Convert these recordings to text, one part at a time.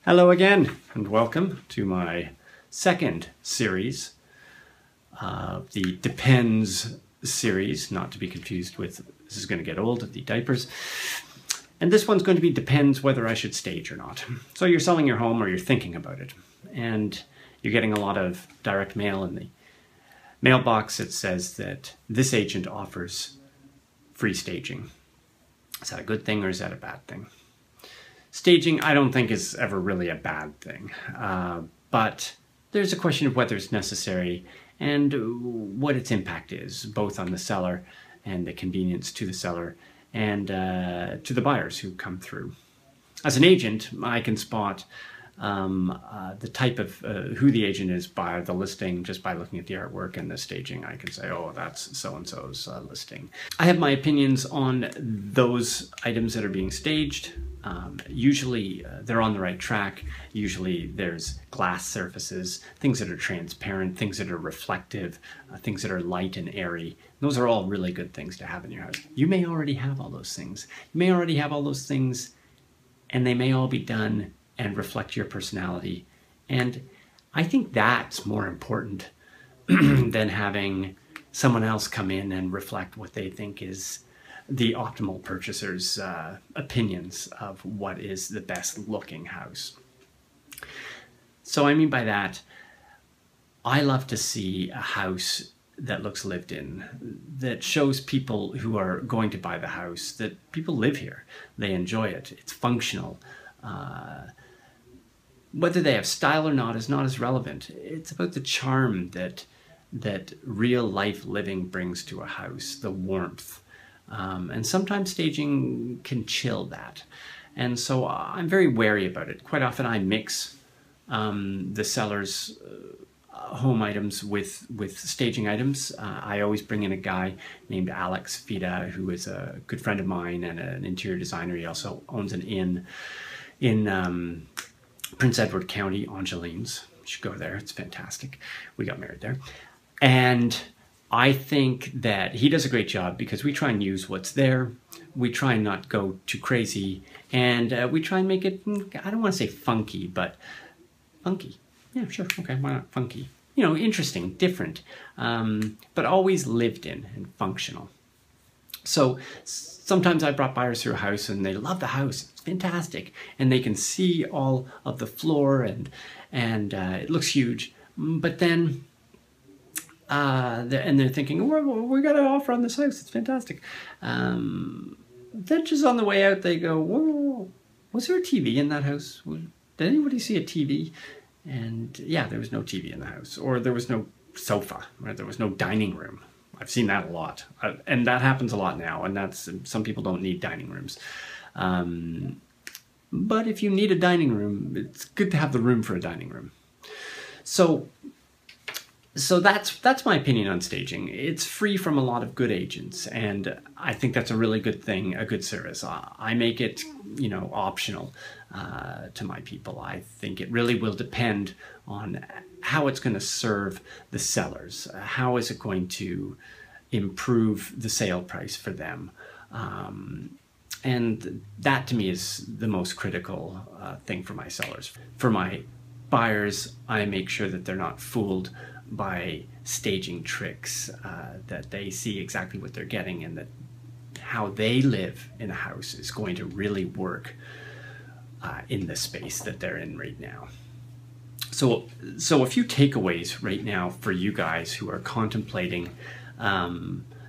Hello again, and welcome to my second series of the Depends series, not to be confused with This Is Going to Get Old, the diapers. And this one's going to be Depends whether I should stage or not. So you're selling your home or you're thinking about it, and you're getting a lot of direct mail in the mailbox that says that this agent offers free staging. Is that a good thing or is that a bad thing? Staging, I don't think, is ever really a bad thing, but there's a question of whether it's necessary and what its impact is, both on the seller and the convenience to the seller and to the buyers who come through. As an agent, I can spot the type of who the agent is by the listing, just by looking at the artwork and the staging. I can say, oh, that's so-and-so's listing. I have my opinions on those items that are being staged. Usually they're on the right track. Usually there's glass surfaces, things that are transparent, things that are reflective, things that are light and airy. Those are all really good things to have in your house. You may already have all those things. You may already have all those things, and they may all be done and reflect your personality. And I think that's more important than having someone else come in and reflect what they think is the optimal purchaser's opinions of what is the best looking house. So I mean by that, I love to see a house that looks lived in, that shows people who are going to buy the house that people live here, they enjoy it, it's functional. Whether they have style or not is not as relevant. It's about the charm that real life living brings to a house, the warmth. And sometimes staging can chill that. And so I'm very wary about it. Quite often I mix the seller's home items with staging items. I always bring in a guy named Alex Fida, who is a good friend of mine and an interior designer. He also owns an inn in Prince Edward County, Angelines. You should go there, it's fantastic. We got married there. And I think that he does a great job because we try and use what's there. We try and not go too crazy. And we try and make it, I don't want to say funky, but funky. Yeah, sure, okay, why not funky? You know, interesting, different, but always lived in and functional. So sometimes I brought buyers through a house and they love the house, it's fantastic. And they can see all of the floor and it looks huge. But then, they're thinking, we got an offer on this house, it's fantastic. Then just on the way out they go, whoa, was there a TV in that house? Did anybody see a TV? And yeah, there was no TV in the house. Or there was no sofa, right? There was no dining room. I've seen that a lot, and that happens a lot now, and that's, some people don't need dining rooms. But if you need a dining room, it's good to have the room for a dining room. So that's my opinion on staging. It's free from a lot of good agents, and I think that's a really good thing, a good service. I make it, you know, optional to my people. I think it really will depend on how it's going to serve the sellers. How is it going to improve the sale price for them? And that to me is the most critical thing for my sellers. For my buyers, I make sure that they're not fooled by staging tricks, that they see exactly what they're getting and that how they live in a house is going to really work in the space that they're in right now. So a few takeaways right now for you guys who are contemplating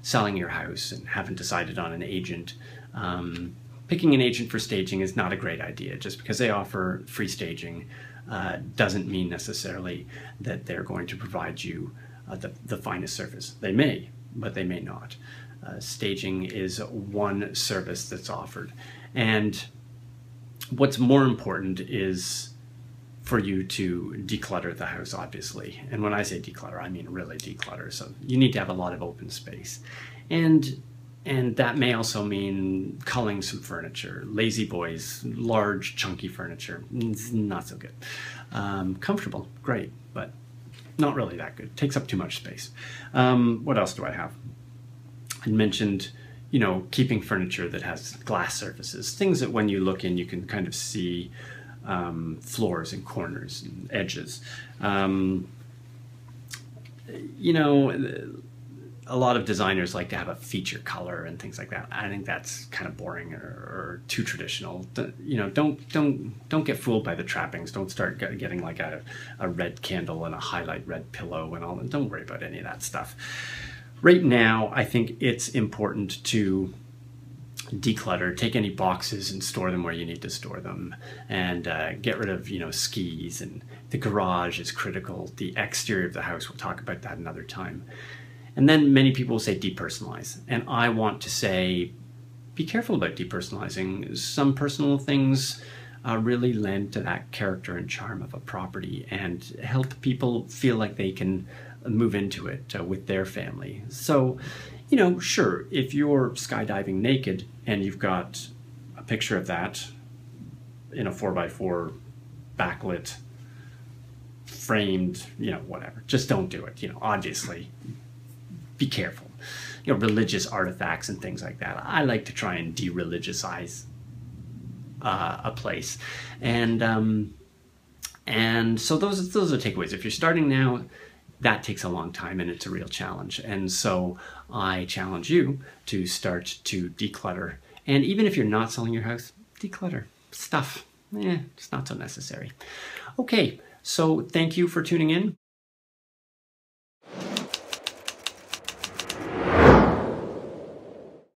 selling your house and haven't decided on an agent. Picking an agent for staging is not a great idea. Just because they offer free staging doesn't mean necessarily that they're going to provide you the finest service. They may, but they may not. Staging is one service that's offered. And what's more important is for you to declutter the house, obviously. And when I say declutter, I mean really declutter. So you need to have a lot of open space. And that may also mean culling some furniture. Lazy boys, large, chunky furniture, not so good. Comfortable, great, but not really that good. Takes up too much space. What else do I have? I mentioned, you know, keeping furniture that has glass surfaces, things that when you look in, you can kind of see floors and corners and edges. You know, a lot of designers like to have a feature color and things like that. I think that's kind of boring or too traditional. You know, don't get fooled by the trappings. Don't start getting like a red candle and a highlight red pillow and all that. Don't worry about any of that stuff. Right now, I think it's important to declutter, take any boxes and store them where you need to store them, and get rid of, you know, skis. And the garage is critical. The exterior of the house, we'll talk about that another time. And then many people will say depersonalize. And I want to say, be careful about depersonalizing. Some personal things really lend to that character and charm of a property and help people feel like they can move into it with their family. So, you know, sure, if you're skydiving naked and you've got a picture of that in a 4x4 backlit, framed, you know, whatever, just don't do it. You know, obviously, be careful. You know, religious artifacts and things like that. I like to try and de-religiousize a place, and so those are takeaways. If you're starting now, that takes a long time and it's a real challenge. And so I challenge you to start to declutter. And even if you're not selling your house, declutter stuff. It's not so necessary. Okay, so thank you for tuning in.